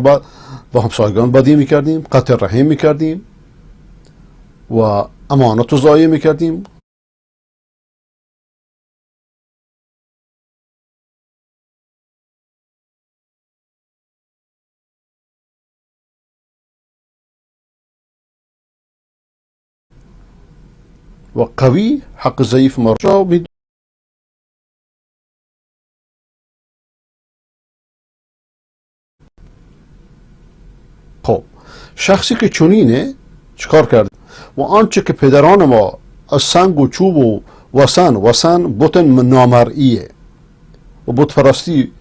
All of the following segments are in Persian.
با همسایگان بدی میکردیم، قطع رحم میکردیم و امانت رو ضایع میکردیم. و قوی حق ضعیف مرجع می. خب شخصی که چنینه چیکار کرد؟ و آنچه که پدران ما از سنگ و چوب و وسن بت نامرئیه و بت پرستی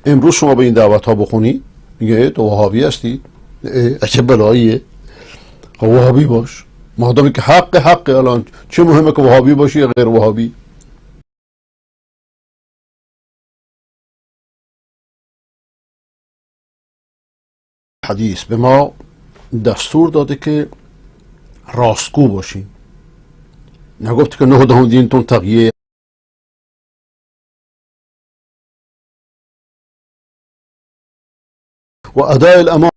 امروز شما به این دعوت ها بخونی میگه تو وهابی هستی، چه بلاییه. خب وهابی باش، مادامی که حق الان چه مهمه که وهابی باشی یا غیر وهابی. حدیث به ما دستور داده که راستگو باشیم، نگفت که 9 دینتون تقیه. و اداء الامان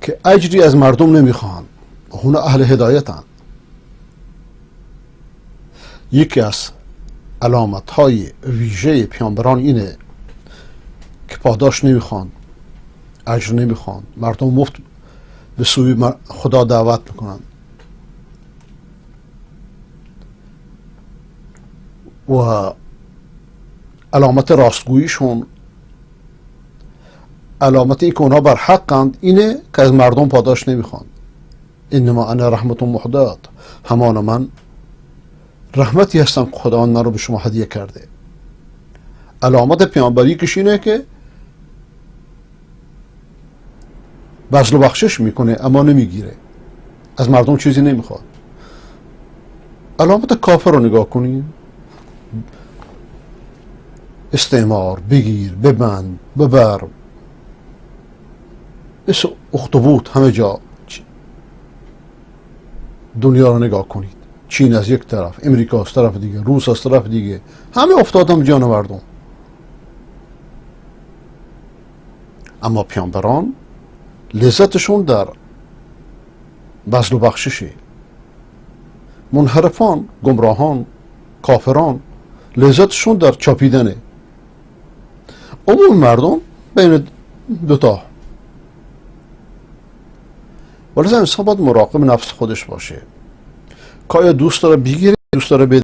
که اجری از مردم نمیخوان، هون اهل هدایتن. یکی از علامت های ویژه پیامبران اینه که پاداش نمیخوان، اجر نمیخوان، مردم مفت به سوی خدا دعوت میکنن. و علامت راستگوییشون، علامت این که اونها بر حقند اینه که از مردم پاداش نمیخوان. انما انا رحمت محدث، همان من رحمتی هستم که خدا من رو به شما هدیه کرده. علامت پیامبری کش اینه که بذل و بخشش میکنه اما نمیگیره، از مردم چیزی نمیخواد. علامت کافر رو نگاه کنیم، استعمار، بگیر، ببند، ببر، مثل اخطبوط همه جا. دنیا رو نگاه کنید، چین از یک طرف، امریکا از طرف دیگه، روس از طرف دیگه، همه افتادن به جان مردم. اما پیامبران لذتشون در بذل و بخششه. منحرفان، گمراهان، کافران لذتشون در چاپیدنه. عموم مردم بین دوتا. ولذا انسان باید مراقب نفس خودش باشه که آیا دوست داره بگیره، دوست داره بده.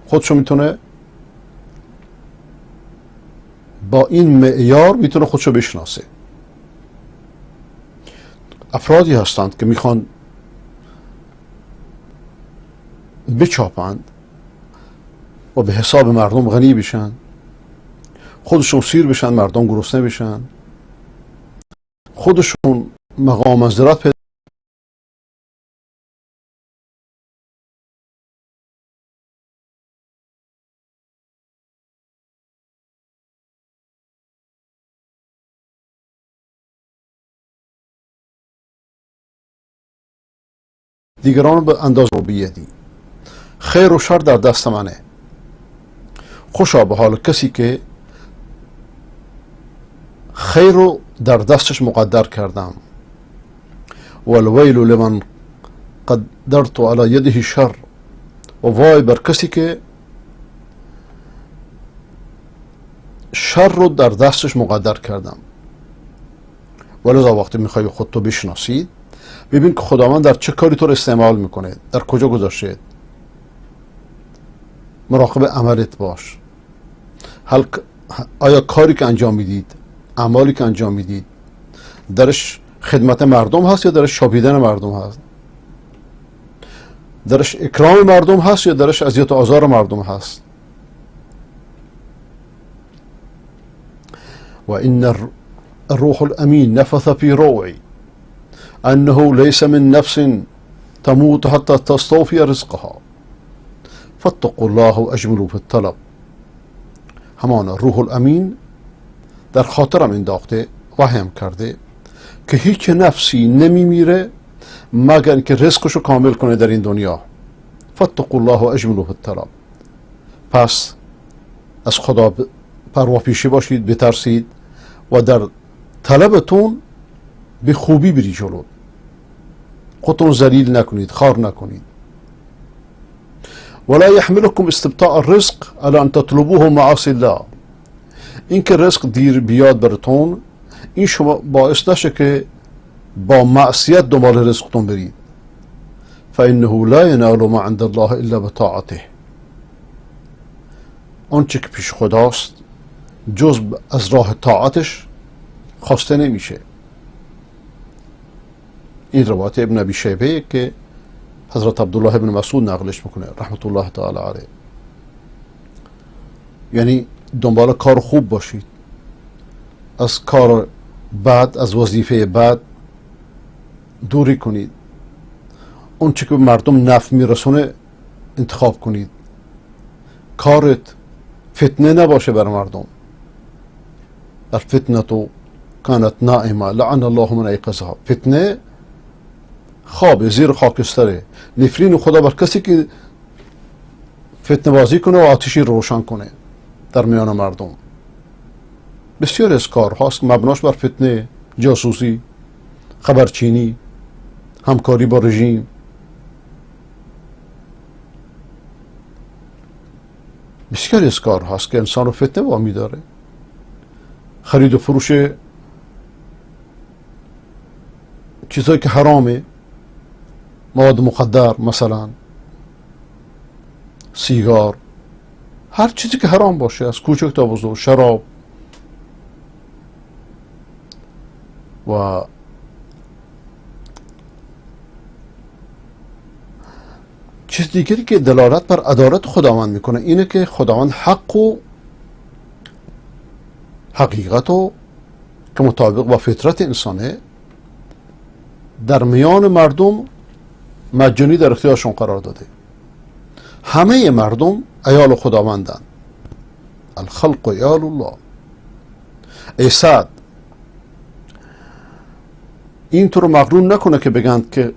خودشو میتونه با این معیار میتونه خودشو بشناسه. افرادی هستند که میخوان بچاپند و به حساب مردم غنی بشن، خودشون سیر بشن، مردم گرسنه بشن، خودشون مقام منزلت پیدا. دیگران به انداز رو بیدی. خیر و شر در دست منه. خوشا به حال کسی که خیر رو در دستش مقدر کردم والویل لمن قدرت على یده شر، و وای بر کسی که شر رو در دستش مقدر کردم. ولذا وقتی میخوای خودتو بشناسید ببین که خداوند در چه کاری تو رو استعمال میکنه، در کجا گذاشته. مراقب عملت باش. آیا کاری که انجام میدید، اعمالی که انجام میدید درش خدمت مردم هست یا درش شاپیدن مردم هست؟ درش اکرام مردم هست یا درش اذیت و آزار مردم هست؟ و این الروح الامین نفث فی روعی انه لیس من نفس تموت حتی تستوفی رزقها فاتقوا الله و اجملوا فی الطلب. همان روح الامین در خاطرم انداخته، وحیم کرده که هیچ نفسی نمیمیره مگر که رزقشو کامل کنه در این دنیا. فاتقوا الله و اجملوا فی الطلب. پس از خدا پرواپیشه باشید، بترسید و در طلبتون به خوبی بری جلو. خودتون ذلیل نکنید، خار نکنید. ولا يحملكم استبطاء الرزق على ان تطلبوه معاصي الله. این که رزق دیر بیاد براتون این شما باعث نشه که با معصیت دنبال رزقتون برید. فانه لا ينال ما عند الله الا بطاعته. آنچه که پیش خداست جز از راه طاعتش خواسته نمیشه. این روایت ابن ابی شیبه که حضرت عبدالله ابن مسعود نقلش میکنه رحمت الله تعالی علیه. یعنی دنبال کار خوب باشید، از کار بد، از وظیفه بد دوری کنید. اون چی که به مردم نفع میرسونه انتخاب کنید. کارت فتنه نباشه بر مردم. الفتنه کانت نائمه لعن الله من ایقظها. فتنه خواب زیر خاکستره. نفرین خدا بر کسی که فتنه بازی کنه و آتشی روشن کنه در میان مردم. بسیار از کار هاست که مبناش بر فتنه، جاسوسی، خبرچینی، همکاری با رژیم. بسیار از کار هاست که انسان رو فتنه وامی داره. خرید و فروش چیزایی که حرامه، مواد مخدر مثلا، سیگار، هر چیزی که حرام باشه از کوچک تا بزرگ، شراب و چیز دیگری که دلالت بر عدالت خداوند میکنه اینه که خداوند حق و حقیقت و که مطابق با فطرت انسانه در میان مردم مجانی در اختیارشون قرار داده. همه مردم عیال خداوندن. الخلق عیال الله. ای سعد این تو رو مغرور نکنه که بگند که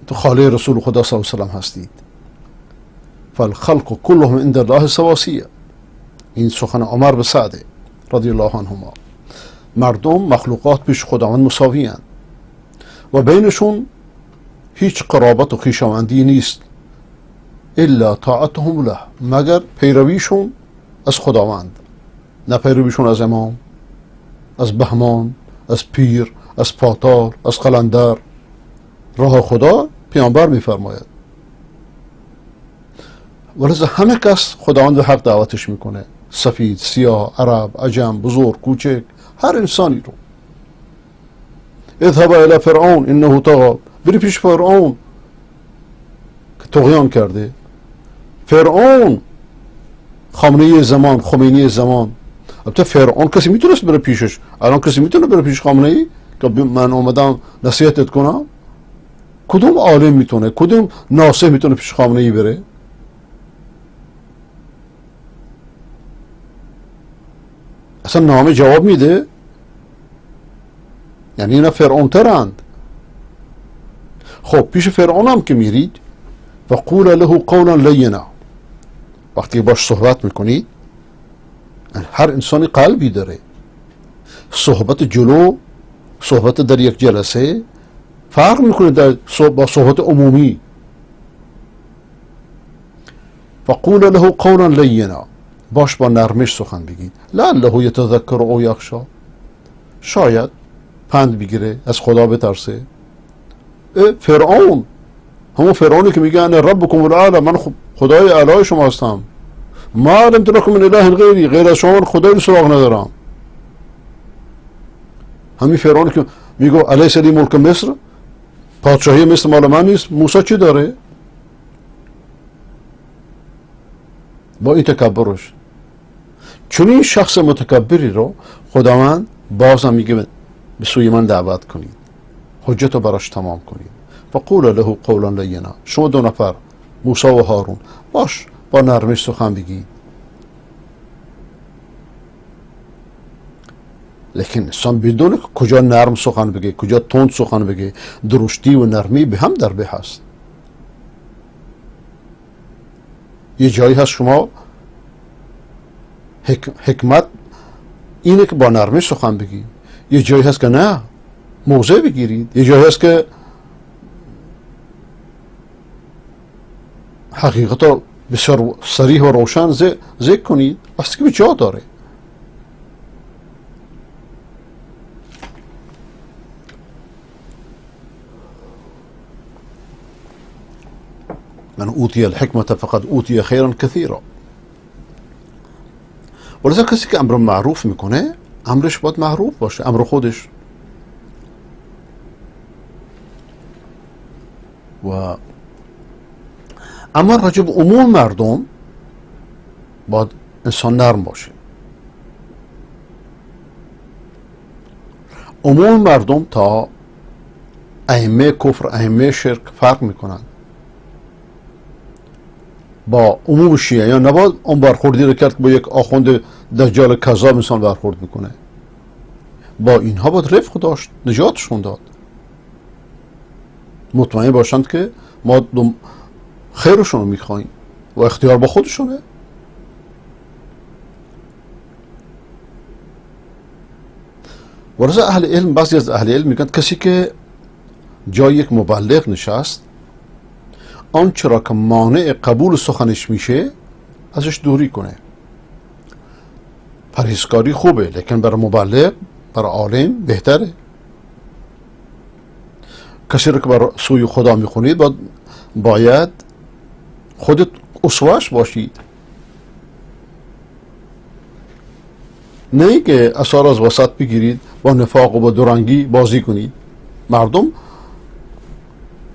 تو خاله رسول خدا صلی الله علیه و سلم هستید. فالخلق كلهم عند الله سواسیه. این سخن عمر به سعد رضی الله عنهما. مردم مخلوقات پیش خداوند مساوی هستند و بینشون هیچ قرابت و خویشاوندی نیست الا طاعتهم له، مگر پیرویشون از خداوند، نه پیرویشون از امام، از بهمان، از پیر، از پاتار، از قلندر. راه خدا پیامبر میفرماید. ولذا همه کس خداوند به حق دعوتش میکنه. سفید، سیاه، عرب، عجم، بزرگ، کوچک، هر انسانی رو. اذهب الى فرعون انه طغى. بری پیش فرعون که طغیان کرده. فرعون خامنه‌ای زمان، خمینی زمان. البته فرعون کسی میتونست بره پیشش. الان کسی میتونه بره پیش خامنه‌ای که من اومدم نصیحتت کنم؟ کدوم عالم میتونه، کدوم ناصح میتونه پیش خامنه‌ای بره؟ اصلا نامه جواب میده؟ یعنی اینا فرعون ترند. خب پیش فرعون هم که میرید و قول له قولا لینا، وقتی باش صحبت میکنید، هر انسانی قلبی داره. صحبت جلو، صحبت در یک جلسه فرق میکنه با صحبت عمومی. فقول له قولا لینا، باش با نرمش سخن بگید. لعله یتذکر او یخشی، شاید پند بگیره، از خدا بترسه. فرعون، همون فرعونی که میگه انا ربکم الاعلی، من خدای اعلی شما هستم، ما علمت لکم من اله غیری، غیر از شما خدای سراغ ندارم. همین فرعونی که میگه الیس لی ملک مصر، پادشاهی مصر مال من نیست، موسی چی داره؟ با این تکبرش. چون این شخص متکبری رو خداوند بازم میگه به سوی من دعوت کنید، حجت رو براش تمام کنید. فقول له قولا لینا، شما دو نفر موسی و هارون باش با نرمش سخن بگید. لیکن انسان بدون کجا نرم سخن بگه، کجا تند سخن بگه، درشتی و نرمی به هم در به هست. یه جایی هست شما حکمت اینه که با نرمش سخن بگی، یه جایی هست که نه موضع بگیرید، یه جایی هست که حقیقت رو بسیار صریح و روشن ذکر کنید، بس که به جا داره. من اوتی الحکمت فقد اوتی خیرا کثیرا. ولذا کسی که امر معروف میکنه امرش باید معروف باشه، امر خودش. و اما راجع به عموم مردم باید انسان نرم باشه. عموم مردم تا ائمه کفر، ائمه شرک فرق میکنن. با عموم شیعیان نباید اون برخوردی رو کرد که با یک آخوند دجال کذاب انسان برخورد میکنه. با اینها باید رفق داشت، نجاتشون داد، مطمئن باشند که ما خیرشون رو میخواییم و اختیار با خودشونه. ورزه اهل علم، بعضی از اهل علم میگن کسی که جای یک مبلغ نشست، آنچه را که مانع قبول سخنش میشه ازش دوری کنه. پرهیزکاری خوبه، لیکن برای مبلغ، برای عالم بهتره. کسی را که برای سوی خدا میخونید باید خودت اسوه‌اش باشید، نه که اثار از وسط بگیرید با نفاق و با دورنگی بازی کنید. مردم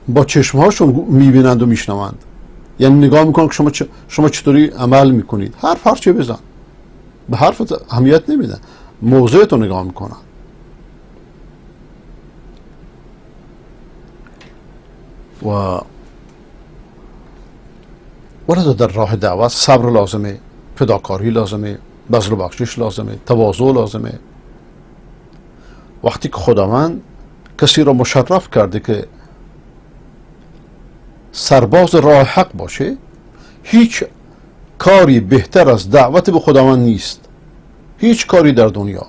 با چشمهاشون میبینند و میشنوند، یعنی نگاه میکنن که شما چطوری عمل میکنید. حرف هرچه بزن، به حرف اهمیت نمیدن، موضوع تو نگاه میکنن. ولذا در راه دعوت صبر لازمه، فداکاری لازمه، بذل و بخشش لازمه، تواضع لازمه. وقتی که خداوند کسی را مشرف کرده که سرباز راه حق باشه، هیچ کاری بهتر از دعوت به خداوند نیست، هیچ کاری در دنیا.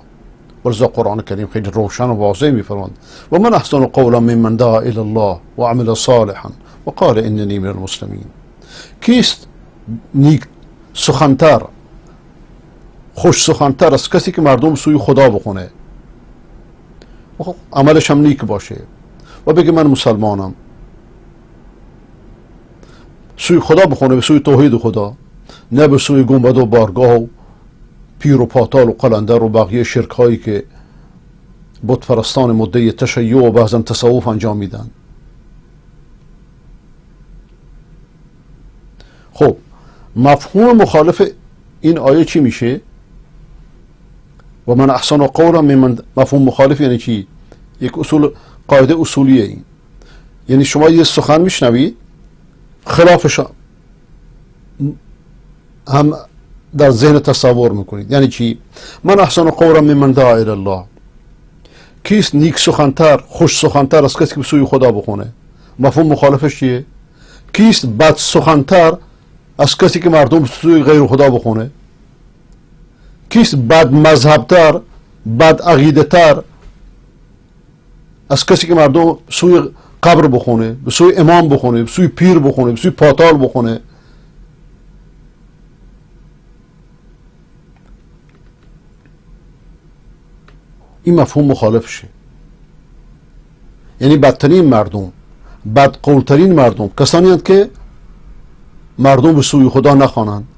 ولذا قرآن کریم خیلی روشن و واضح میفرماند و من احسن قولا ممن دعا الی الله و عمل صالحا و قال اننی من المسلمین. کیست نیک سخنتر، خوش سخنتر از کسی که مردم سوی خدا بخونه و عملش هم نیک باشه و بگه من مسلمانم، سوی خدا بخونه، به سوی توحید خدا، نه به سوی گنبد و بارگاه و پیر و پاتال و قلندر و بقیه شرک هایی که بت پرستان مدعی تشیع و بعضا تصوف انجام میدن. خب مفهوم مخالف این آیه چی میشه؟ و من احسن قولا ممن، مفهوم مخالف یعنی چی؟ یک قاعده اصولیه این. یعنی شما یه سخن میشنوید خلافش هم در ذهن تصور میکنید. یعنی چی؟ من احسن قولا ممن دعا الی الله، کیست نیک سخنتر، خوش سخنتر از کسی که به سوی خدا بخونه؟ مفهوم مخالفش چیه؟ کیست بد سخنتر از کسی که مردم سوی غیر خدا بخونه؟ کیست بد مذهبتر بد عقیده تر از کسی که مردم سوی قبر بخونه، به سوی امام بخونه، به سوی پیر بخونه، به سوی پاتال بخونه. این مفهوم مخالفشه. یعنی بدترین مردم، بدقولترین مردم کسانی هستند که مردم به سوی خدا نخوانند،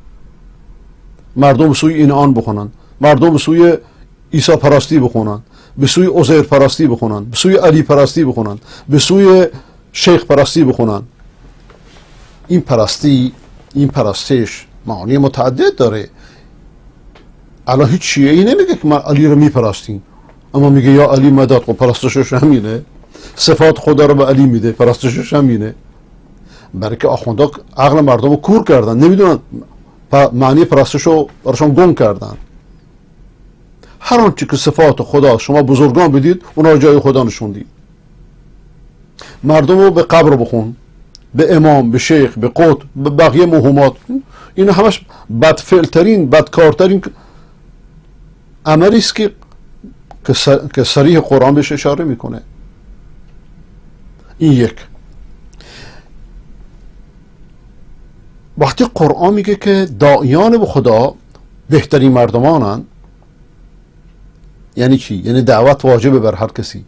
مردم به سوی این آن بخونند، مردم به سوی عیسی پرستی بخونند، به سوی عزیر پرستی بخونند، به سوی علی پرستی بخونند، به سوی شیخ پرستی بخونند. این پرستی، این پرستش معانی متعدد داره. الان هیچ شیعه‌ای نمیگه که ما علی رو میپرستیم، اما میگه یا علی مدد. خب پرستشش همینه، صفات خدا رو به علی میده، پرستشش همینه. برای که آخوندا عقل مردم رو کور کردن، نمیدونن معنی پرستش رو براشون گم کردن. هر آنچه که صفات خدا شما بزرگان بدید اونا رو جای خدا نشوندید. مردم رو به قبر بخون، به امام، به شیخ، به قطب، به بقیه موهومات. این همش بدفعلترین، بدکارترین عملی است که صریح قرآن بهش اشاره میکنه. این یک. وقتی قرآن میگه که داعیان به خدا بهترین مردمانن، یعنی چی؟ یعنی دعوت واجبه بر هر کسی.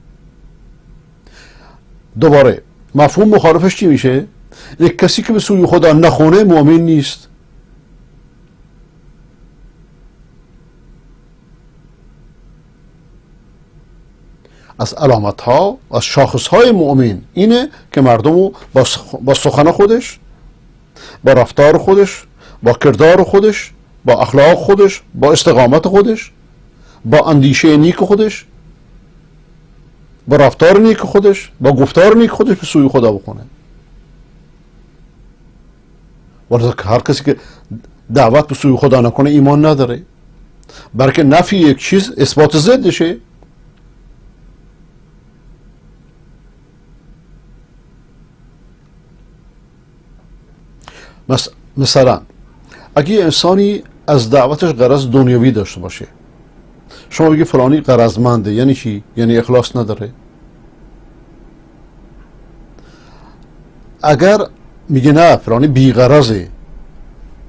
دوباره مفهوم مخالفش چی میشه؟ یک کسی که به سوی خدا نخونه مؤمن نیست. از علامت ها، از شاخص های مؤمن اینه که مردم رو با سخن خودش، با رفتار خودش، با کردار خودش، با اخلاق خودش، با استقامت خودش، با اندیشه نیک خودش، با رفتار نیک خودش، با گفتار نیک خودش به سوی خدا بکنه. ولی هر کسی که دعوت به سوی خدا نکنه ایمان نداره. بلکه نفی یک چیز اثبات ضدشه. مثلا اگه انسانی از دعوتش غرض دنیوی داشته باشه، شما بگی فلانی غرضمنده، یعنی چی؟ یعنی اخلاص نداره. اگر میگه نه فلانی بیغرضه،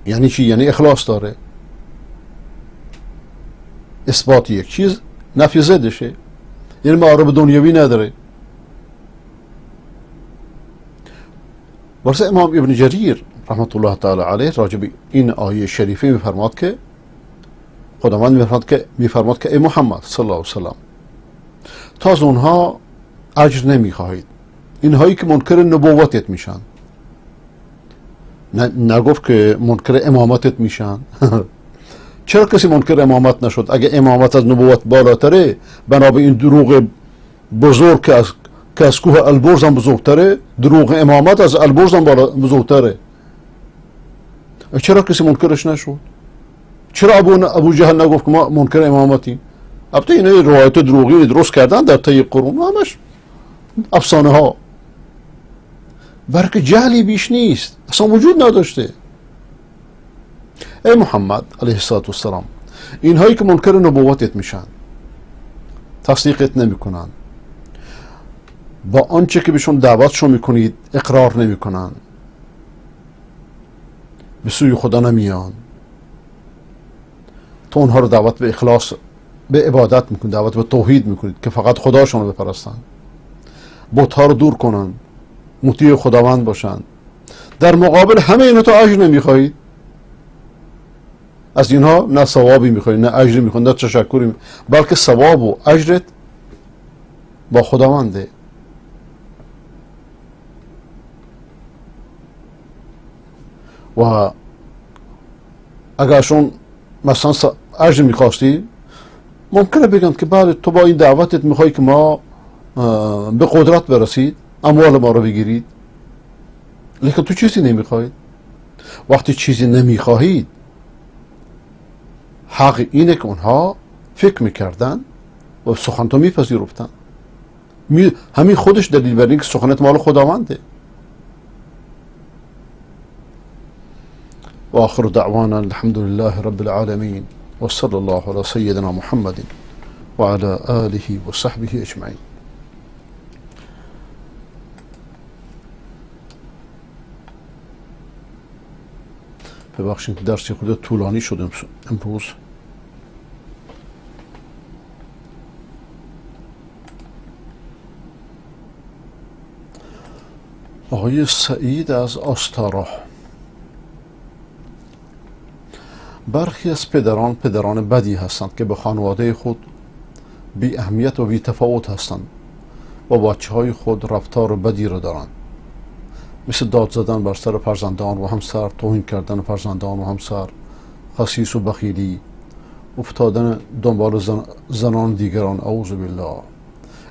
یعنی چی؟ یعنی اخلاص داره. اثبات یک چیز نفی ضدشه، یعنی معارف دنیوی نداره. واسه امام ابن جریر رحمت الله تعالی علیه راجع به این آیه شریفه میفرماد که خداوند میفرماد که ای محمد صلی الله علیه وسلم، تا از اونها اجر نمیخواهید، اینهایی که منکر نبوتت میشن. نگفت که منکر امامتت میشن. چرا کسی منکر امامت نشد؟ اگه امامت از نبوت بالاتره، بنا به این دروغ بزرگ که از کوه البرز هم بزرگتره، دروغ امامت از البرز هم بزرگتره، چرا کسی منکرش نشد؟ چرا ابو جهل نگفت که ما منکر امامتیم؟ البته این روایت دروغی درست کردن در طی قرون، همش افسانه ها. برکه جهلی بیش نیست، اصلا وجود نداشته. ای محمد علیه السلام، اینهایی که منکر نبوتت میشن، تصدیقت نمیکنن، با آنچه که بهشون دعوتشون میکنید اقرار نمیکنن، به سوی خدا نمیان، تو اونها رو دعوت به اخلاص، به عبادت میکنید، دعوت به توحید میکنید که فقط خداشون رو بپرستن، بت‌ها رو دور کنن، مطیع خداوند باشن. در مقابل همه اینا تو اجر نمیخواهید. از اینها نه ثوابی میخواهید، نه اجری میخواهید، نه تشکری، بلکه ثواب و اجرت با خداونده. و اگرشون مثلا اجر میخواستی، ممکنه بگن که بله تو با این دعوتت میخوای که ما به قدرت برسید، اموال ما رو بگیرید، لیکن تو چیزی نمیخواهید. وقتی چیزی نمیخواهید، حق اینه که اونها فکر میکردن و سخن تو میپذیرفتن. همین خودش دلیل بر این که سخنت مال خداونده. و آخر دعوانا الحمد لله رب العالمين وصلى الله على سيدنا محمد وعلى آله وصحبه اجمعین. ببخشید که درسی خود طولانی شد امروز. آقای سعید از آستارا: برخی از پدران بدی هستند که به خانواده خود بی اهمیت و بی تفاوت هستند و بچه های خود رفتار بدی را دارند، مثل داد زدن بر سر فرزندان و همسر، توهین کردن فرزندان و همسر، خسیس و بخیلی، افتادن دنبال زنان دیگران، اعوذ بالله،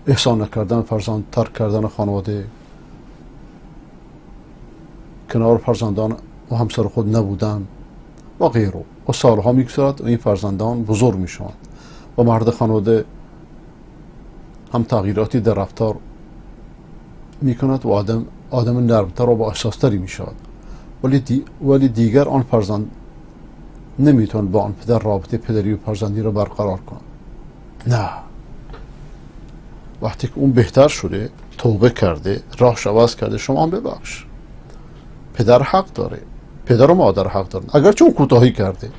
احسان نکردن فرزند، ترک کردن خانواده، کنار فرزندان و همسر خود نبودن و غیره. و سالها میگذرد و این فرزندان بزرگ میشوند و مرد خانواده هم تغییراتی در رفتار میکند و آدم نرمتر و با احساستری میشود، ولی دیگر آن فرزند نمیتوان با آن پدر رابطه پدری و فرزندی را برقرار کند. نه، وقتی که اون بهتر شده، توبه کرده، راهش عوض کرده، شما هم ببخش. پدر حق داره، پدر و مادر حق دارن، اگرچه اون کوتاهی کرده.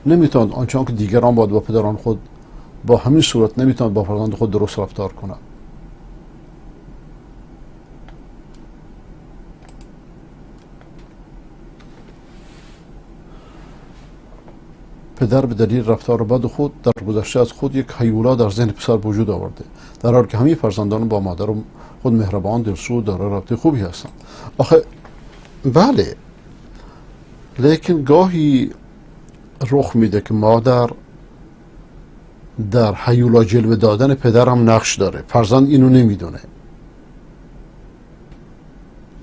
نمیتوان آنچنان که دیگران باید با پدران خود با همین صورت نمیتوان با فرزند خود درست رفتار کنند. پدر به دلیل رفتار بد خود در گذشته از خود یک هیولا در ذهن پسر وجود آورده، در حالی که همه فرزندان با مادر خود مهربان، دلسوز، دارای رابطه خوبی هستند. آخه بله، لیکن گاهی رخ میده که مادر در هیولا جلوه دادن پدر هم نقش داره، فرزند اینو نمیدونه،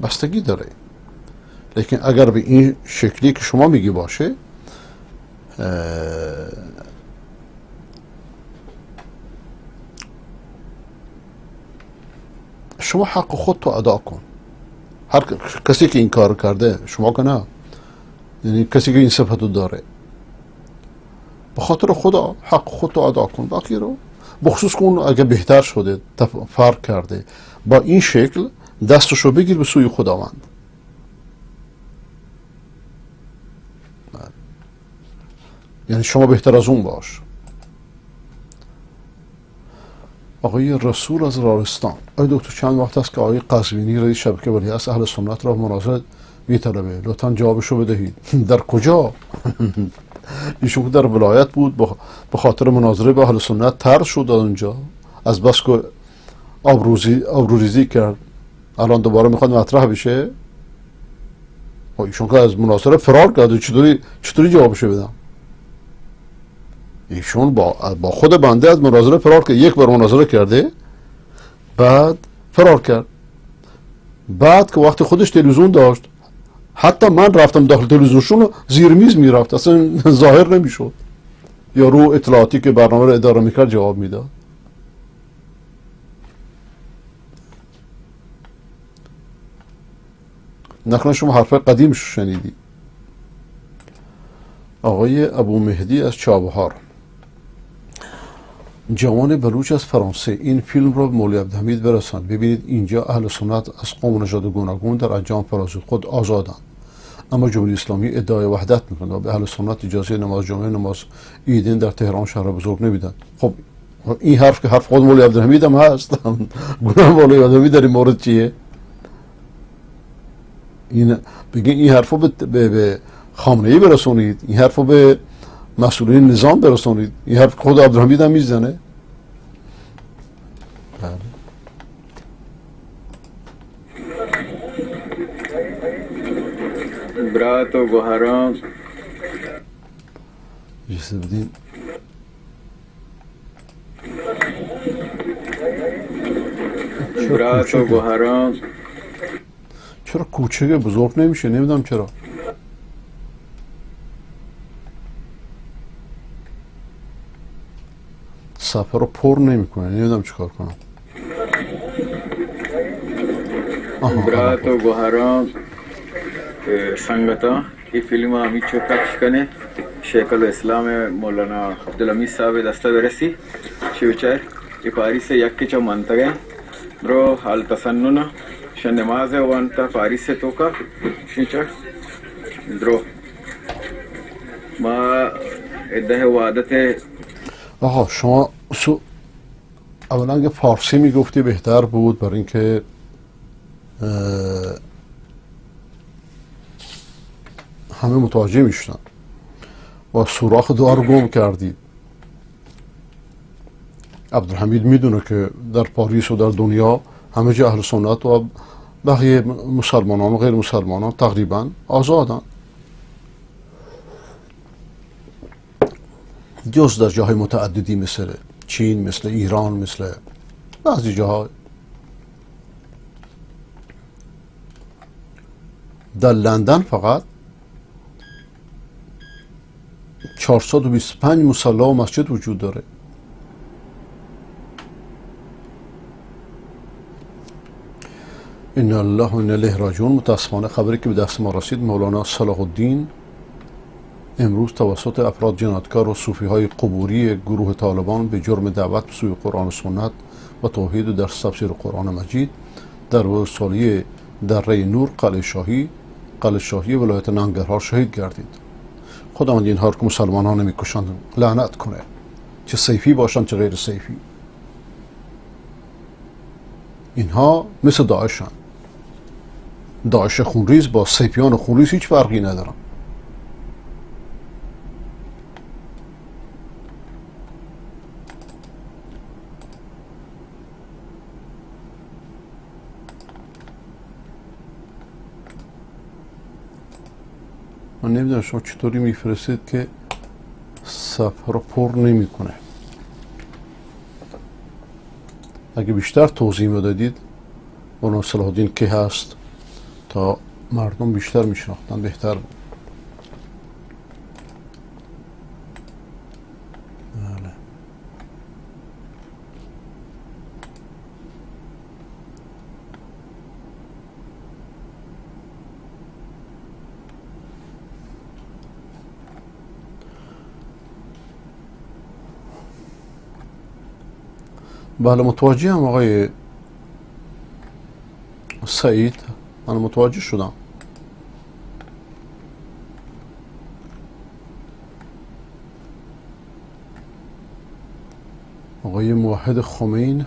بستگی داره. لیکن اگر به این شکلی که شما میگی باشه، شما حق خودتو ادا کن. هر کسی که این کار کرده، شما که نه، یعنی کسی که این صفتو داره، به خاطر خدا حق خودتو ادا کن، باقی رو بخصوص کن. اگه بهتر شده، فرق کرده، با این شکل دستشو بگیر به سوی خداوند. یعنی شما بهتر از اون باش. آقای رسول از رارستان: آقای دکتر، چند وقت است که آقای قزوینی رئیس شبکه ولیعصر اهل سنت را مناظره میطلبه، لطفا جوابشو بدهید. در کجا؟ ایشون که در ولایت بود، به خاطر مناظره با اهل سنت طرد شد اونجا، از بس که آبروریزی کرد، الان دوباره میخواد مطرح بشه. ایشون که از مناظره فرار کرد، چطوری جوابشو بدم؟ ایشون با خود بنده از مناظره فرار کرد. یک بار مناظره کرده، بعد فرار کرد. بعد که وقتی خودش تلویزیون داشت، حتی من رفتم داخل تلویزیونشون، زیر میز میرفت، اصلا ظاهر نمیشد. یا رو اطلاعاتی که برنامه رو اداره میکرد جواب میداد. نکنه شما حرف قدیم شنیدی. آقای ابو مهدی از چابهار: جوان بلوچ از فرانسه، این فیلم را به مولوی عبدالحمید برساند. ببینید اینجا اهل سنت از قوم و نژاد گوناگون در انجام فرائض خود آزادند، اما جمهوری اسلامی ادعای وحدت میکنه و به اهل سنت اجازه نماز جمعه، نماز عیدین در تهران شهر بزرگ نمیدن. خب این حرف که حرف خود مولوی عبدالحمید هم هست. گناه مولوی عبدالحمید در این مورد چیه؟ این حرفو به خامنه‌ای برسونید، این حرفو به مسئولین نظام برسونید. این حرف خود عبدالحمید هم میزنه. Brato Goharan. اجازه بدین. Brato Goharan. چرا کوچه بزرگ نمیشه؟ نمیدونم چرا. صفحه رو پر نمیکنه، نمیدونم چیکار کنم. Brato Goharan. संगता ये फिल्म आम्ही पक्ष कने शेख अल इस्लाम मौलाना अब्दुल हमीद साहब दस्ता beresi शिवचर पारिस यक्किचो मंतगे ब्रो हाल तसन्नुना शनमाज वंता पारिस तो का शिवचर ब्रो ما ادعای وعدت آقا شما اولا اگه فارسی میگفتی بهتر بود برای اینکه همه متوجه میشدن و سوراخ دعا رو گم کردید. عبدالحمید میدونه که در پاریس و در دنیا همه جا اهل سنت و بقیه مسلمانان و غیر مسلمانان تقریبا آزادن، جز در جاهای متعددی مثل چین، مثل ایران، مثل بعضی جاهای. در لندن فقط 425 مصلی و مسجد وجود داره. ان الله و انا الیه راجعون. متاسفانه خبری که به دست ما رسید مولانا صلاح الدین امروز توسط افراد جنایتکار و صوفی های قبوری گروه طالبان به جرم دعوت به سوی قرآن و سنت و توحید و درس تفسیر قرآن مجید در ولسوالی دره نور قلعه شاهی ولایت ننگرهار شهید گردید. خداوند اینها رو که مسلمان ها نمیکشند لعنت کنه، چه سیفی باشند چه غیر سیفی. اینها مثل داعشن. داعش خونریز با سیفیان خونریز هیچ فرقی ندارن. من نمیدونم شما چطوری میفرستید که صفحه رو پر نمیکنه. اگه بیشتر توضیح میدادید مولانا صلاح الدین کی هست تا مردم بیشتر میشناختن بهتر بود. بله. بله متوجه هم آقای سعید، من متوجه شدم. آقای موحد خمین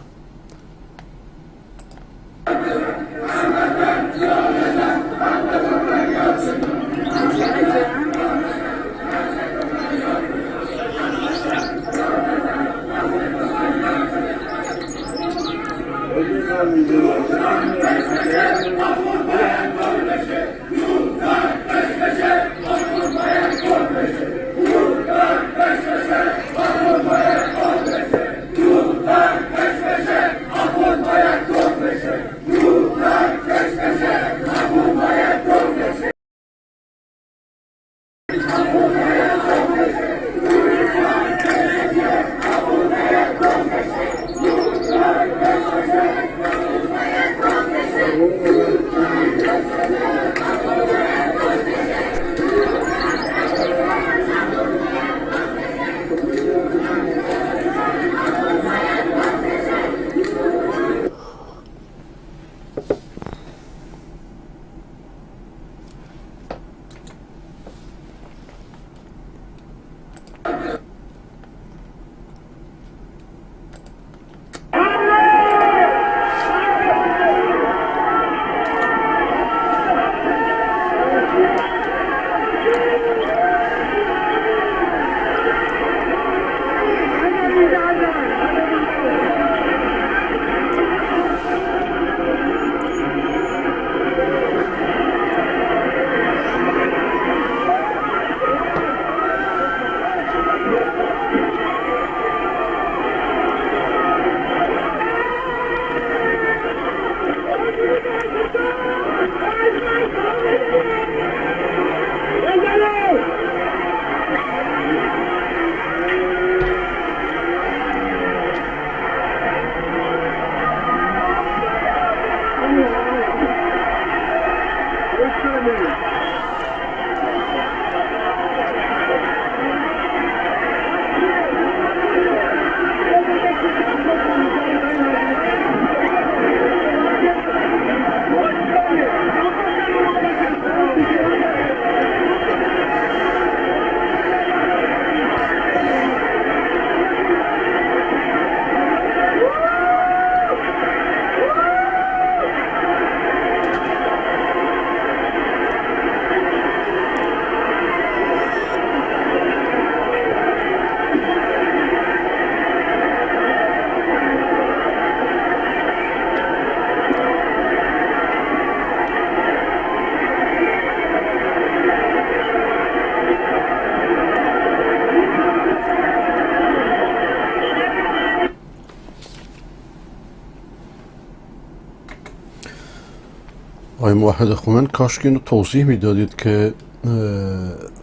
آقای موحد خمین کاش که اینو توضیح میدادید که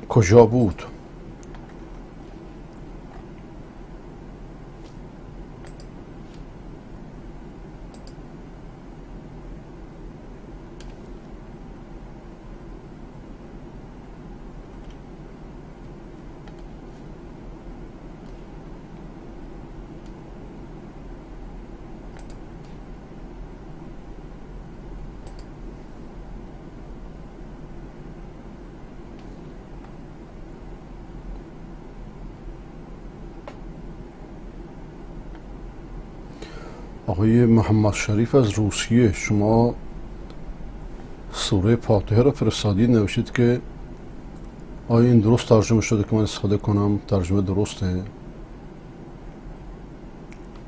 کجا بود. آقای محمد شریف از روسیه، شما سوره فاتحه رو فرستادید، نوشید که آیا این درست ترجمه شده که من استفاده کنم؟ ترجمه درسته؟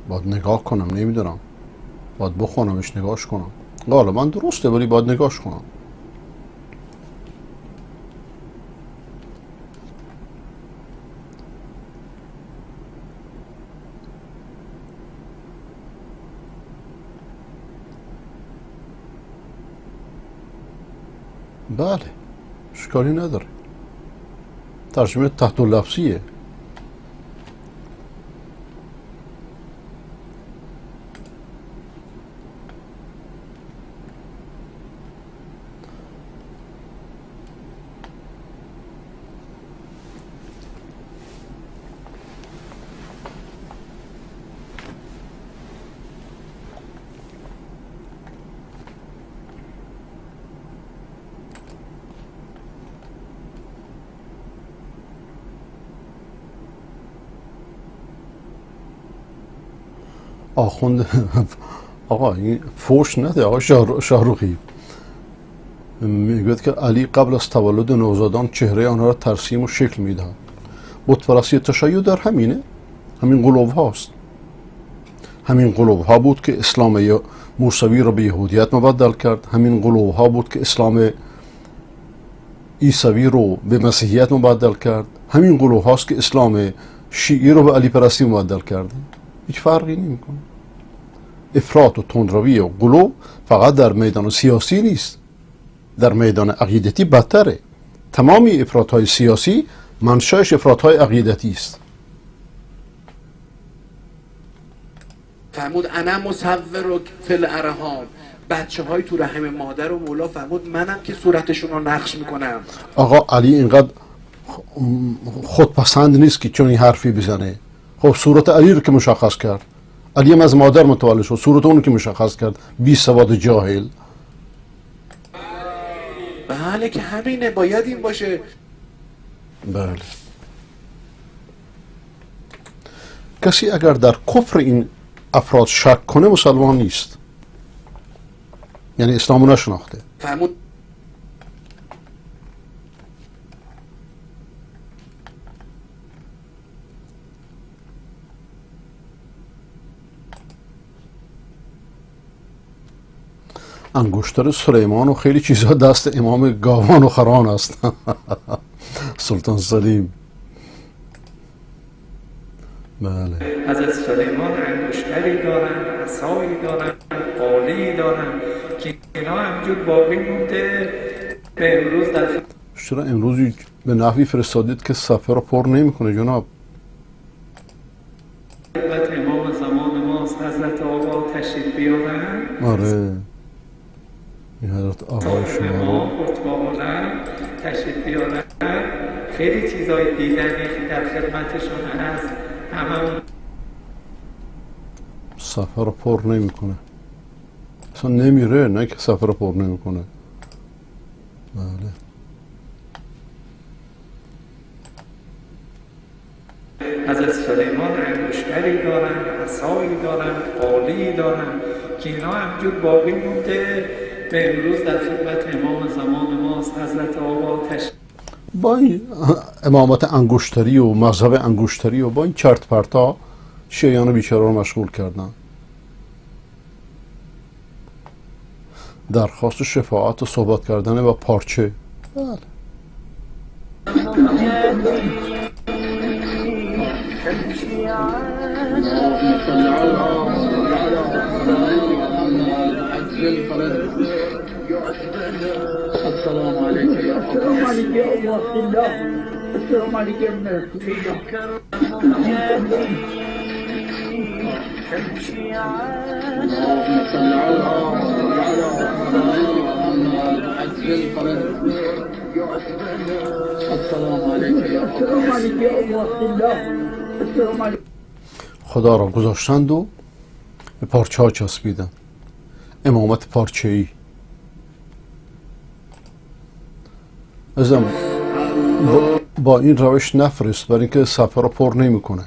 باید نگاه کنم، نمیدونم، باید بخونمش، نگاهش کنم. غالبا درسته ولی باید نگاهش کنم. بله، اشکالی نداره، ترجمه تحت لفظیه. آخوند آقا این فوش نده آقا شاهروخی. میگوید که علی قبل از تولد نوزادان چهره آنها را ترسیم و شکل میدهد. بتپرستی تشیع در همینه، همین قلوب هاست. همین قلوب ها بود که اسلام موسوی را به یهودیت مبدل کرد. همین قلوب ها بود که اسلام عیسوی رو به مسیحیت مبدل کرد. همین قلوب هاست که اسلام شیعی رو به علی پرستی مبدل کرده. هیچ فرقی نمیکنه. افراط و تندروی و غلو فقط در میدان سیاسی نیست، در میدان عقیدتی بدتره. تمامی افراط‌های سیاسی منشأش افراط‌های عقیدتی است. فرمود انا مصور فی الارحام، بچه های تو رحم مادر و مولا فرمود منم که صورتشون رو نقش میکنم. آقا علی اینقدر خودپسند نیست که چون این حرفی بزنه. خب صورت علی رو که مشخص کرد، علی هم از مادر متولد شد، صورت اون که مشخص کرد، بی سواد جاهل. بله که همینه، باید این باشه. بله. کسی اگر در کفر این افراد شک کنه مسلمان نیست، یعنی اسلامو نشناخته. فرمود انگشتر سلیمان و خیلی چیزها دست امام گاوان و خران است. سلطان سلیم. بله. حضرت سلیمان انگشتری دارن، عصایی دارن، قالی دارن که اینا همجور باقی مونده به امروز. در چرا امروز به نحوی فرستادید که صفحه رو پر نمیکنه جناب؟ حضرت امام زمان ماست، حضرت آقا تشریف بیارن. آره، این حضرت آقای شما رو تشریف بیارن، خیلی چیزای دیدنی در خدمتشون هست. همه صفحه رو پر نمیکنه، اصلا نمیره، نه که صفحه رو پر نمیکنه. بله. حضرت سلیمان انگشتری دارن، عصایی دارن، قالی دارن که اینا همجور باقی مونده به امروز در خدمت امام زمان ماست، حضرت آقا تشریف. با این امامت انگشتری و مذهب انگشتری و با این چرت پرتا شیعیان بیچاره رو مشغول کردن. درخواست شفاعت و صحبت کردن با پارچه. بله. وقت الله السلام عليكم اللهم صل على السلام عليك يا وقت الله السلام عليكم. خدا را گذاشتند و به پارچه ها چسبیدند. امامت پارچه ای. ازم با این روش نفرست، برای اینکه صفحه را پر نمیکنه.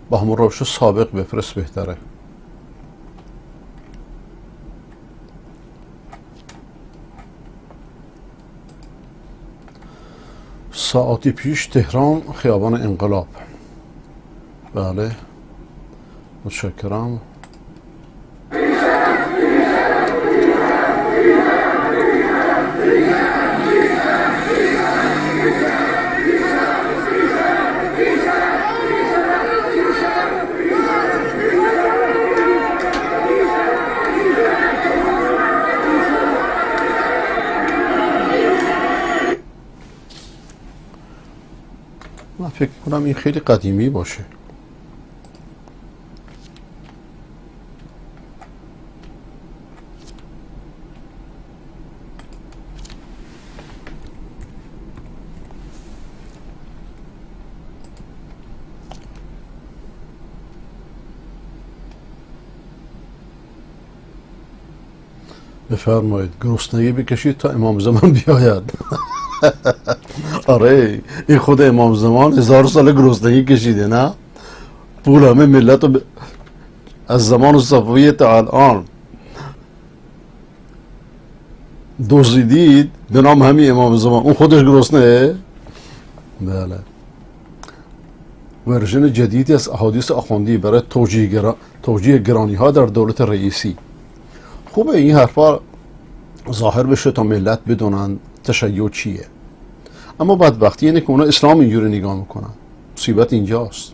با همون روش سابق بفرست بهتره. ساعتی پیش تهران خیابان انقلاب. بله متشکرم. من فکر کنم این خیلی قدیمی باشه. بفرمایید گرسنگی بکشید تا امام زمان بیاید. آره این خود امام زمان 1000 سال گرسنگی کشیده، نه؟ پول همه ملت رو از زمان صفویه تا الان دزدید به نام همین امام زمان. اون خودش گرسنه. بله ورژن جدیدی از احادیث آخوندی برای توجیه گرانی ها در دولت رئیسی. خوبه این حرفا ظاهر بشه تا ملت بدونن تشیع چیه. اما بدبختی اینه که اونا اسلام اینجوری نگاه میکنن. مصیبت اینجاست.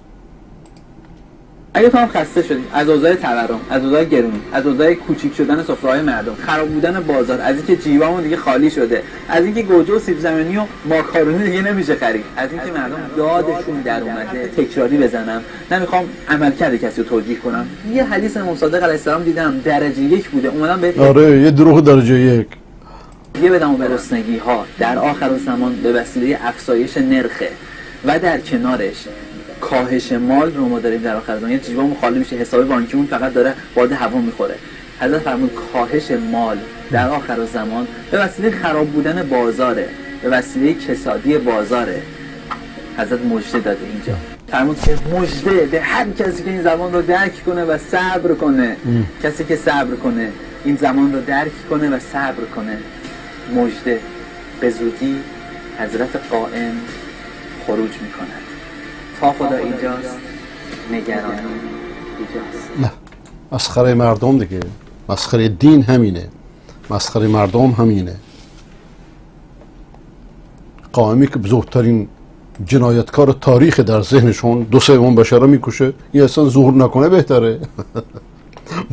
اگه تو هم خسته شدی از اوضاع تورم، از اوضاع گرونی، از اوضاع کوچیک شدن سفره‌های مردم، خراب بودن بازار، از اینکه جیبامون دیگه خالی شده، از اینکه گوجه و سیب زمینی و ماکارونی دیگه نمیشه خرید، از اینکه مردم دادشون در اومده، تکراری بزنم، نمیخوام عملکرد کسی رو توجیه کنم. یه حدیث امام صادق علیه السلام دیدم درجه 1 بوده، اومدم بهت آره یه دروغ درجه 1 یه بدم گرسنگی ها در آخر زمان به وسیله افزایش نرخ و در کنارش کاهش مال رو ما داریم در آخر زمان. یه جیبمون خالی میشه، حساب بانکیمون فقط داره باد هوا میخوره. حضرت فرمود کاهش مال در آخر زمان به وسیله خراب بودن بازاره، به وسیله کسادی بازاره. حضرت مژده داده اینجا. فرمود که مژده به هر کسی که این زمان رو درک کنه و صبر کنه. کسی که صبر کنه این زمان رو درک کنه و صبر کنه، مژده به زودی حضرت قائم خروج میکند. تا خدا اینجاست، نگرانی اینجاست. نه مسخره مردم دیگه. مسخره دین همینه، مسخره مردم همینه. قائمی که بزرگترین جنایتکار تاریخ در ذهنشون 2 امام بشر میکشه، این اصلا ظهور نکنه بهتره.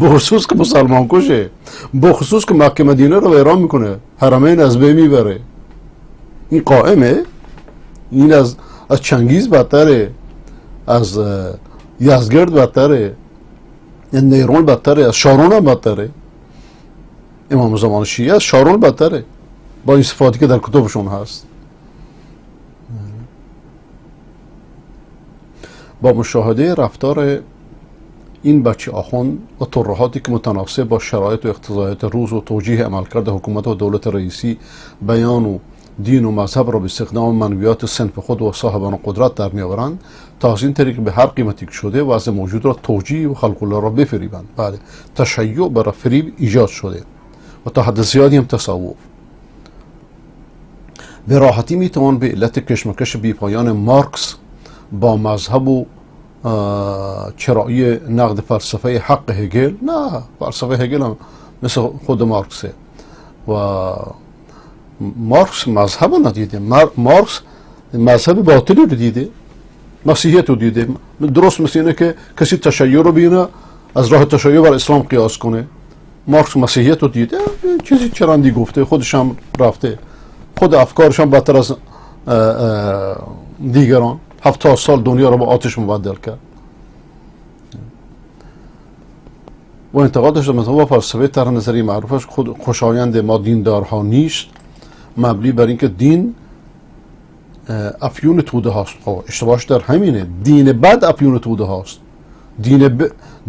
بخصوص که مسلمان کشه، بخصوص که مکه مدینه رو ویران میکنه، حرمین از بین میبره. این قائمه. این از چنگیز بدتره، از یزدگرد بدتره، نیرون بدتره، از شارون هم بدتره. امام زمان شیعه از شارون بدتره با این صفاتی که در کتبشون هست. با مشاهده رفتار این بچه آخوند و ترهاتی که متناسب با شرایط و اقتضایات روز و توجیه عملکرد حکومت و دولت رئیسی بیان و دین و مذهب را به استخدام منویات صنف خود و صاحبان قدرت در میآورند تا از این طریق به هر قیمتی که شده وضع موجود را توجیه و خلق الله را بفریبند. بله تشیع برای فریب ایجاد شده و تا حد زیادی هم تصوف. به راحتی میتوان به علت کشمکش بیپایان مارکس با مذهب و چرایی نقد فلسفه حق هگل، نه فلسفه هگل هم مثل خود مارکسه و مارکس مذهب رو ندیده، مارکس مذهب باطلی رو دیده، مسیحیت رو دیده. درست مثل اینه که کسی تشیع رو بینه از راه تشیع بر اسلام قیاس کنه. مارکس مسیحیت رو دیده، چیزی چرندی گفته، خودش هم رفته، خود افکارش هم بدتر از دیگران 70 سال دنیا رو با آتش مبدل کرد و انتقاد داشته مثلا با فلسفه طرح نظری معروفش خود خوشایند ما دیندارها نیست، مبنی بر اینکه دین افیون توده هاست. خب اشتباهش در همینه، دین بد افیون توده هاست،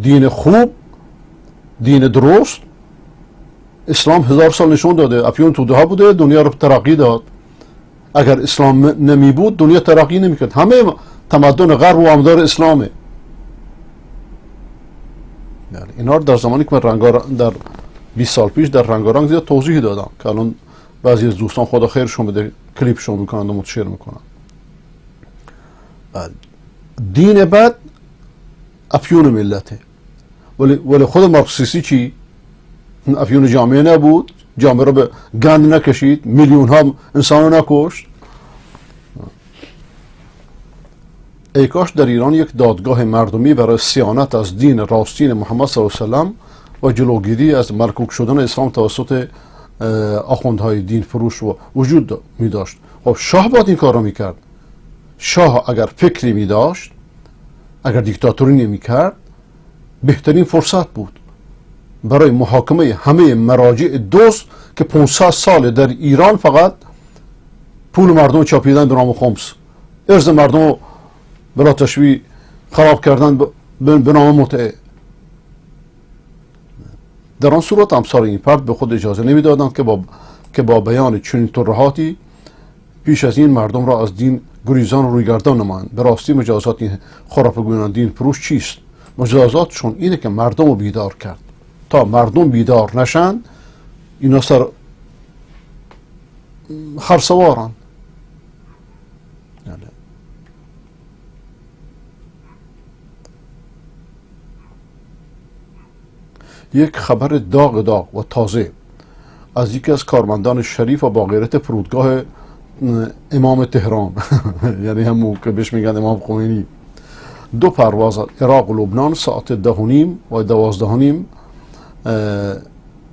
دین خوب، دین درست اسلام 1000 سال نشون داده افیون توده ها بوده، دنیا رو ترقی داد. اگر اسلام نمی بود دنیا ترقی نمی کرد. همه تمدن غرب و امدار اسلامه. یعنی اینا رو در زمانی که من در 20 سال پیش در رنگارنگ زیاد توضیح دادم که الان بعضی از دوستان خدا خیرشون بده کلیپشون میکنن و منتشر میکنن. دین بد افیون ملته، ولی خود مارکسیستی چی؟ افیون جامعه نبود، جامعه رو به گند نکشید، میلیون ها انسان رو نکشت. ای کاش در ایران یک دادگاه مردمی برای صیانت از دین راستین محمد صلی الله علیه و سلم و جلوگیری از ملکوک شدن اسلام توسط آخوندهای دین فروش وجود می داشت. خب شاه باید این کار رو می کرد. شاه اگر فکری می داشت، اگر دیکتاتوری نمی کرد، بهترین فرصت بود برای محاکمه همه مراجع دوست که 500 سال در ایران فقط پول مردم چاپیدن به نام خمس، ارز مردم بلا تشبیه خراب کردن به نام متعه. در آن صورت امثال این فرد به خود اجازه نمیدادند که با بیان چنین ترهاتی پیش از این مردم را از دین گریزان و رویگردان نمایند. به راستی مجازات این خرافه‌گویان دین فروش چیست؟ مجازاتشون اینه که مردم رو بیدار کرد. تا مردم بیدار نشن اینا سر خرسوارن. یک خبر داغ و تازه از یکی از کارمندان شریف و با غیرت فرودگاه امام تهران یعنی همون که بهش میگن امام خمینی، 2 پرواز عراق و لبنان ساعت 10:30 و 12:30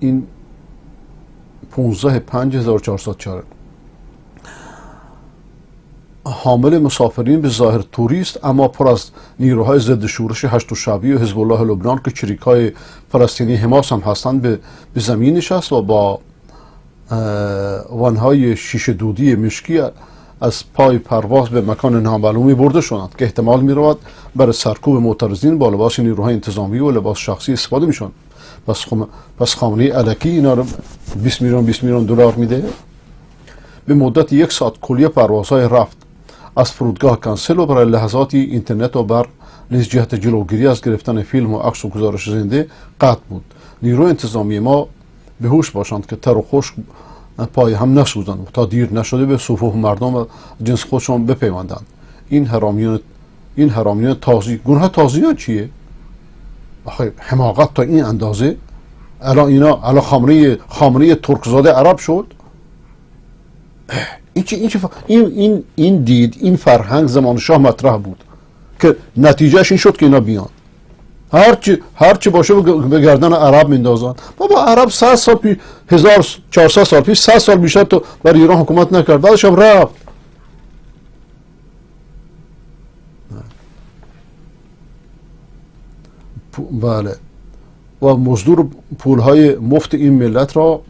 این 15/5/1404 حامل مسافرین به ظاهر توریست اما پر از نیروهای ضد شورش هشت شعبی و حزب الله لبنان که شریکای فلسطینی حماس هم هستند به زمین نشست و با وانهای شیشه دودی مشکی از پای پرواز به مکان نامعلومی برده شدند که احتمال می رود برای سرکوب معترضین با لباس نیروهای انتظامی و لباس شخصی استفاده می شوند. پس خامنه‌ای الکی اینا رو 20 میلیون دلار میده. به مدت 1 ساعت کلیه پروازهای رفت از فرودگاه کنسل و برای لحظاتی اینترنت و برق نیز جهت جلوگیری از گرفتن فیلم و عکس و گزارش زنده قطع بود. نیروی انتظامی ما به هوش باشند که تر و خشک پای هم نسوزند تا دیر نشده به صفوف مردم و جنس خودشون بپیوندند. این حرامیان تازی، گناه تازیان چیه؟ آخه حماقت تا این اندازه. الان خامنه‌ای ترکزاده عرب شد. این دید، این فرهنگ زمان شاه مطرح بود که نتیجهش این شد که اینا بیان هرچی باشه به گردن عرب میندازن. بابا عرب 100 سال پیش 1400 سال پیش 100 سال بیشتر تو برای ایران حکومت نکرد، بعدش هم رفت. بله و مزدور پولهای مفت این ملت را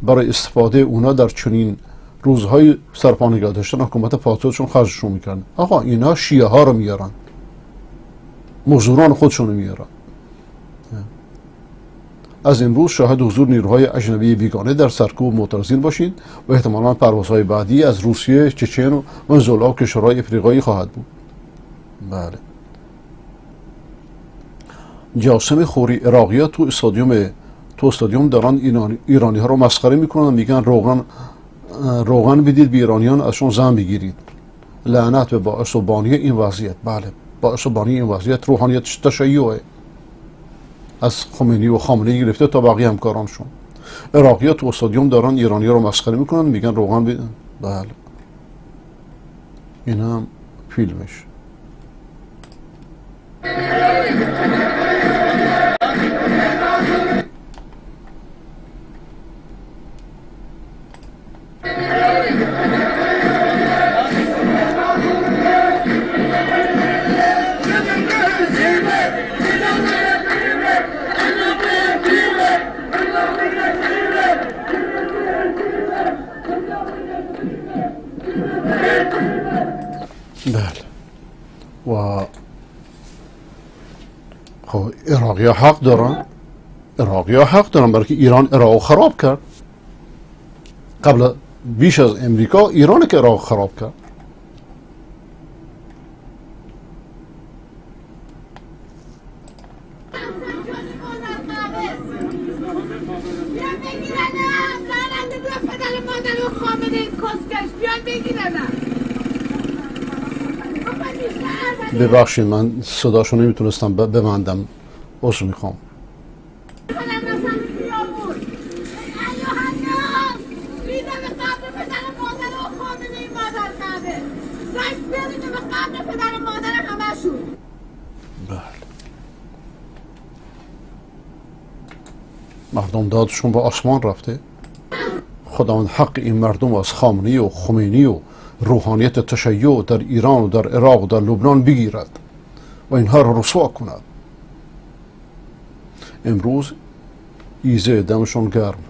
برای استفاده اونا در چنین روزهای سرپا نگه داشتن حکومت فاسدشون خرجشون میکردن. آقا اینا شیعه ها رو میارن، مزدوران خودشون رو میارن. از امروز شاهد حضور نیروهای اجنبی بیگانه در سرکوب معترضین باشید و احتمالاً پروازهای بعدی از روسیه، چچن و ونزوئلا و کشورهای افریقایی خواهد بود. بله. جاسم خوری عراقی‌ها تو استادیوم دارن ایرانی ها رو مسخره میکنن، میگن روغن روغن بدید به ایرانیان، ازشون زن بگیرید. لعنت به باعث و بانی این وضعیت. بله، باعث و بانی این وضعیت روحانیت تشیعه، از خمینی و خامنه‌ای گرفته تا بقیه همکارانشون. عراقی‌ها تو استادیوم دارن ایرانی‌ها رو مسخره میکنن، میگن روغن بدید. بله، این هم فیلمش. بله، و خب عراقی‌ها حق دارن، عراقی‌ها حق دارن، برای که ایران عراق خراب کرد. قبل بیش از امریکا ایران که عراق خراب کرد. ببخشید من صداشو نمیتونستم ببندم، عذر میخوام. مردم دادشون به آسمان رفته. خداوند حق این مردم از خامنه‌ای و خمینی و روحانیت تشیع در ایران و در عراق و در لبنان بگیرد و اینها را رسوا کند. امروز ایزه دمشون گرم.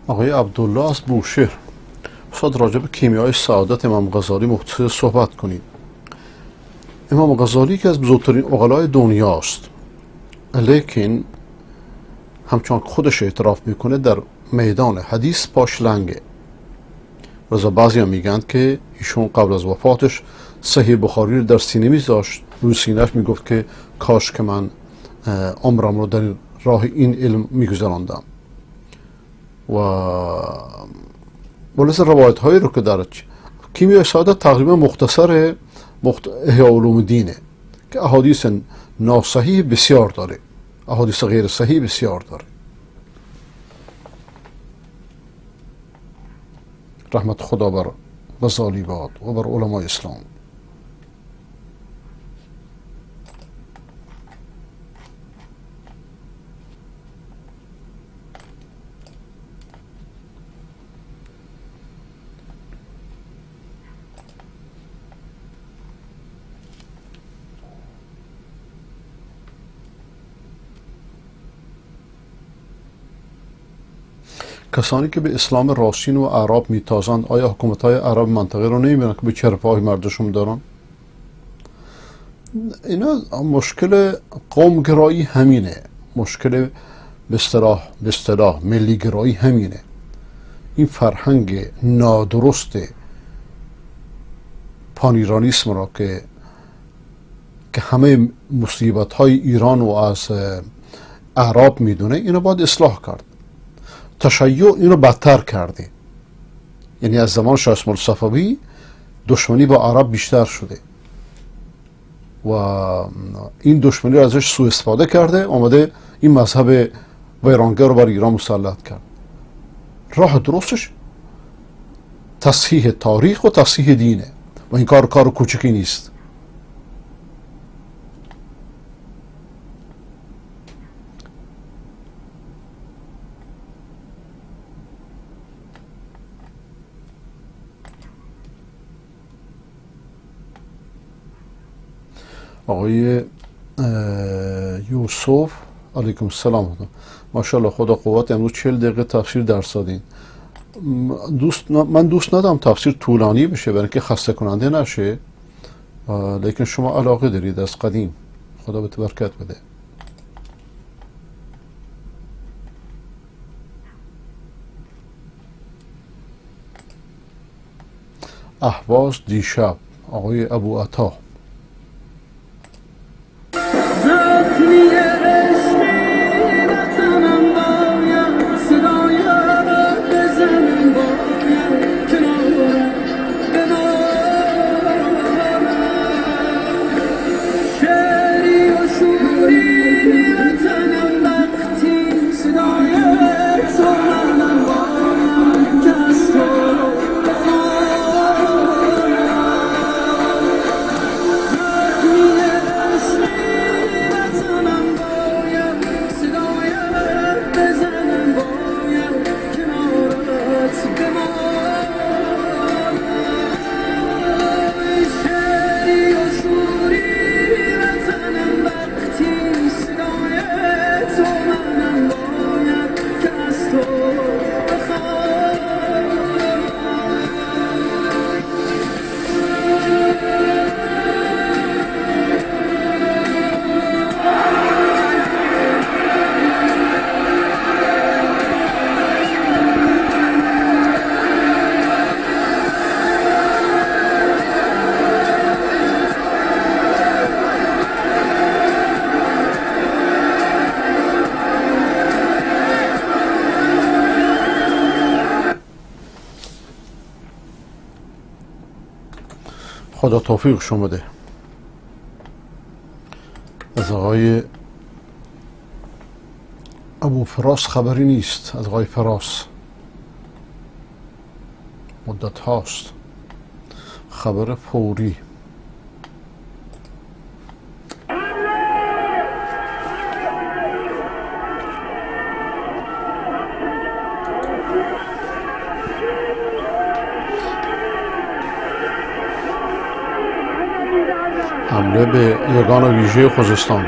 آقای عبدالله از بوشهر: استاد راجع به کیمیای سعادت امام غزالی مختصر صحبت کنید. امام غزالی که از بزرگترین عقلای دنیاست، لیکن همچون خودش اعتراف میکنه در میدان حدیث پاش لنگه. رضا بعضی هم میگن که ایشون قبل از وفاتش صحیح بخاری رو در سینه میذاشت، روی سینهش میگفت که کاش که من عمرم رو در راه این علم میگذراندم. و بلس روایت هایی رو که در کیمیای سعادت تقریبا مختصر احیاء علوم الدینه که احادیث ناصحیح بسیار داره، احادیث غیر صحیح بسیار داره. رحمت خدا بر غزالی باد و بر علمای اسلام. کسانی که به اسلام راسین و اعراب میتازند آیا حکومت‌های عرب منطقه رو نمیبینن که به چرپای مردشون دارن؟ اینا مشکل قومگرایی همینه، مشکل به اصطلاح ملی گرایی همینه. این فرهنگ نادرست پانیرانیسم را که همه مصیبت های ایران و از اعراب میدونه، اینو باید اصلاح کرد. تشیع اینو بدتر کرده، یعنی از زمان شاه اسماعیل صفوی دشمنی با عرب بیشتر شده و این دشمنی رو ازش سوء استفاده کرده، آمده این مذهب ویرانگر رو بر ایران مسلط کرد. راه درستش تصحیح تاریخ و تصحیح دینه و این کار کوچکی نیست. آقای یوسف علیکم السلام، ماشاءالله خدا قوت، امروز 40 دقیقه تفسیر درس دادین. من دوست ندارم تفسیر طولانی بشه برای اینکه خسته کننده نشه، لیکن شما علاقه دارید از قدیم، خدا به برکت بده. اهواز دیشب آقای ابو عطا. خدا توفیق شما بده. از آقای ابو فراس خبری نیست، از آقای فراس مدت هاست خبر فوری. حمله به یگان ویژه خوزستان.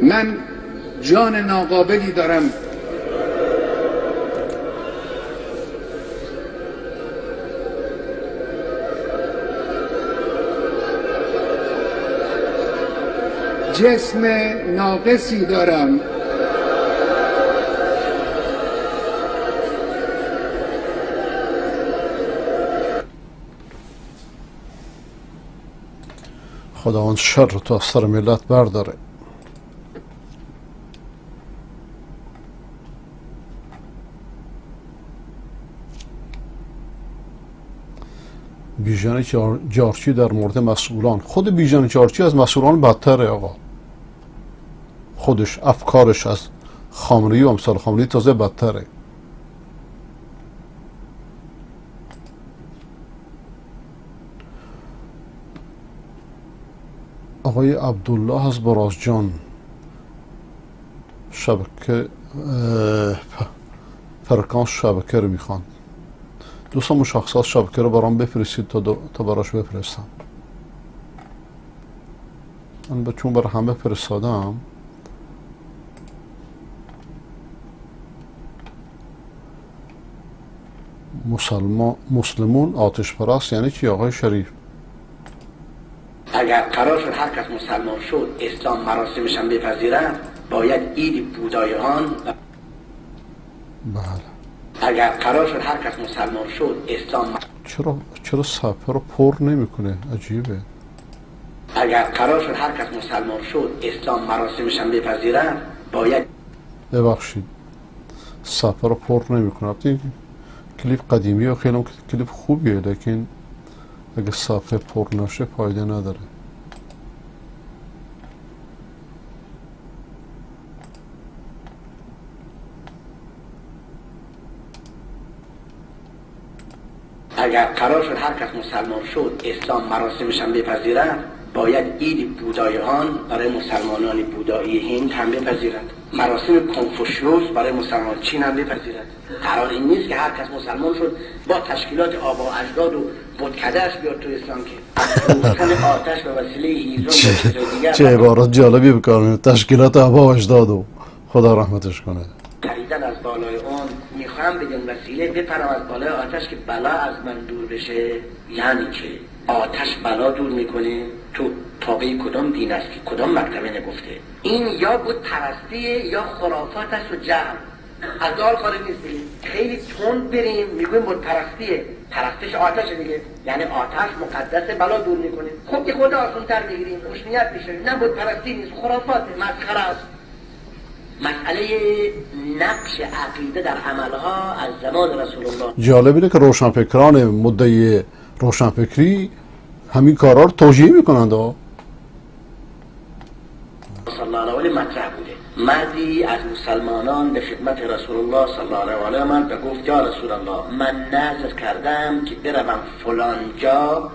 من جان ناقابلی دارم جسم ناقصی دارم خداوند شر رو تا از سر ملت برداره. بیژن جارچی در مورد مسئولان، خود بیژن جارچی از مسئولان بدتره آقا. خودش افکارش از خامنه‌ای و امثال خامنه‌ای تازه بدتره. آقای عبدالله از برازجان شبکه فرکانس شبکه رو میخوان. دوستان مشخصات شبکه رو برام بفرستید تا براش بفرستم. من چون برای همه فرستادم. مسلمون آتش پرست یعنی چی آقای شریف؟ اگر قرار شد هر کس مسلمان شد اسلام مراسمش هم بپذیرند باید عید بودایان بله. اگر قرار شد هر کس مسلمان شد اسلام چرا صفحه رو پر نمیکنه؟ عجیبه. اگر قرار شد هر کس مسلمان شد اسلام مراسمش هم بپذیرند باید ببخشید صفحه رو پر نمیکنه. کلیپ قدیمی و خیلی کلیپ خوبیه لیکن اگه صفحه پر نشه فایده نداره. اگر قرار شد هر کس مسلمان شد اسلام مراسمش هم بپذیرند باید عید بودایان برای مسلمانان بودایی هند هم بپذیرند، مراسم کنفوشیوس برای مسلمان چین هم بپذیرند. قرار این نیست که هر کس مسلمان شد با تشکیلات آبا و اجداد و بتکده‌اش بیاد تو اسلام که روشن آتش به وسیله هیزم و چیزای دیگر. چه عبارات جالبی بکاریم. تشکیلات آبا و اجداد و خدا رحمتش کنه. پریدن از بالای اون میخوام بدون وسیله بپرم از بالای آتش که بلا از من دور بشه. یعنی که آتش بلا دور میکنه. تو تابع کدام دین است که کدام مکتبه نگفته؟ این یا بود پرستیه یا خرافات است و جهل. از دار خارج نیستیم. خیلی تند بریم میگویم بود پرستیه. پرستش آتش دیگه، یعنی آتش مقدس بلا دور میکنه. خب که خود آسان تر بگیریم خوشنیت میشه. نه بود پرستی نیست، خرافات مسخره است. مسئله نقش عقیده در عملها از زمان رسول الله. جالب اینه که روشنفکران مدعی روشنفکری همین کارا رو توجیه میکنند. صلی الله علیه و مطرح بوده. مردی از مسلمانان به خدمت رسول الله صلی الله علیه و آله و گفت یا رسول الله من نذر کردم که بروم فلان جا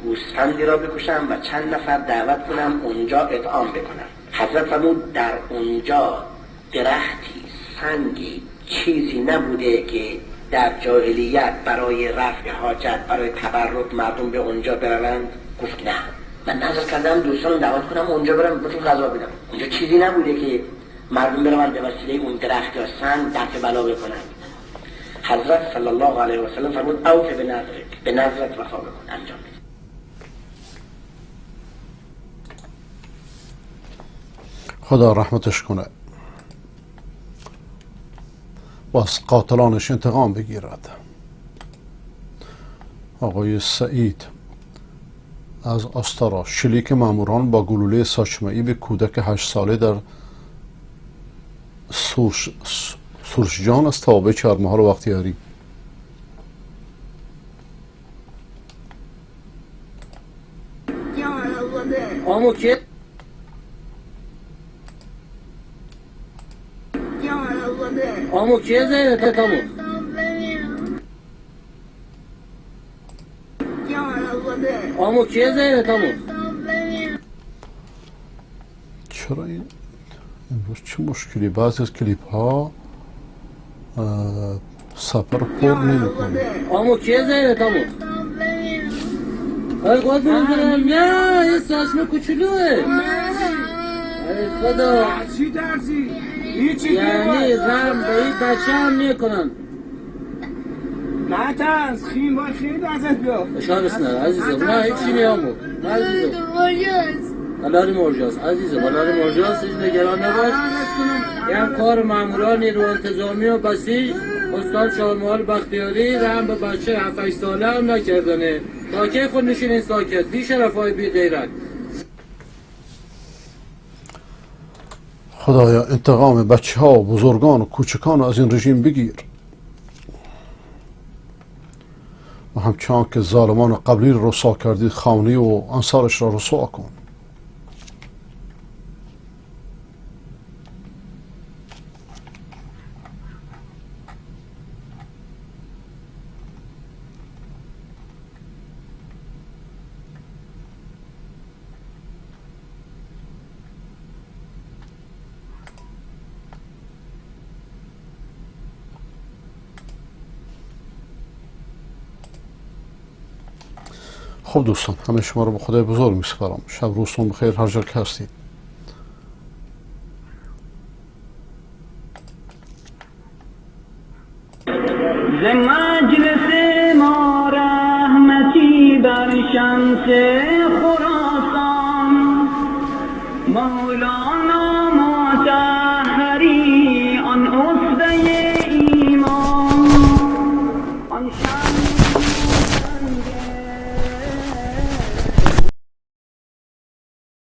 گوسفندی را بکشم و چند نفر دعوت کنم اونجا اطعام بکنم. حضرت فرمود در اونجا درختی، سنگی، چیزی نبوده که در جاهلیت برای رفع حاجت، برای تبرک مردم به اونجا بروند؟ گفت نه، من نظر کردم دوستان دعوت کنم اونجا برم بهشون غذا بدم. اونجا چیزی نبوده که مردم بروند به وسیله اون درخت یا سنگ دفع بلا بکنند. حضرت صلی الله علیه و سلم فرمود اوف به نظرت وفا بکن، انجام بده. خدا رحمتش کنه و از قاتلانش انتقام بگیرد. آقای سعید از آستارا: شلیک ماموران با گلوله ساچمه‌ای به کودک 8 ساله در سورشجان از توابع چهارمحال و بختیاری. آمو کیه زیده تامو آمو کیه زیده تامو چرا این امروز چه مشکلی؟ بعضی از کلیپ ها سفر پر نمیکنه. آمو کیه زیده تامو ای قد بزنم نه یه ساشمه کچولوه ای خدا چی درزی؟ یعنی غم به این بچه هم میکنن. نه ترس خیم باید خیلی ازت بیا اشار نه عزیزم، نه هیچی نیامو عزیزم بلاری مرجاست عزیزم، بلاری مرجاست، هیچ نگران نباش. یه هم کار ماموران نیرو انتظامی و بسیج استان چهارمحال بختیاری رحم به بچه 7-8 ساله هم نکردنه. تا که خود نشینین ساکت بی شرفای بی غیرت خدایا انتقام بچه ها و بزرگان و کوچکان از این رژیم بگیر و همچنان که ظالمان قبلی رو رسوا کردی خامنه‌ای و انصارش را رسوا کن. خب دوستان، همه شما رو به خدای بزرگ می سپارم. شب روزتون بخیر هر جا که هستید. ز مجلس ما رحمتی بر شمس خراسان مولا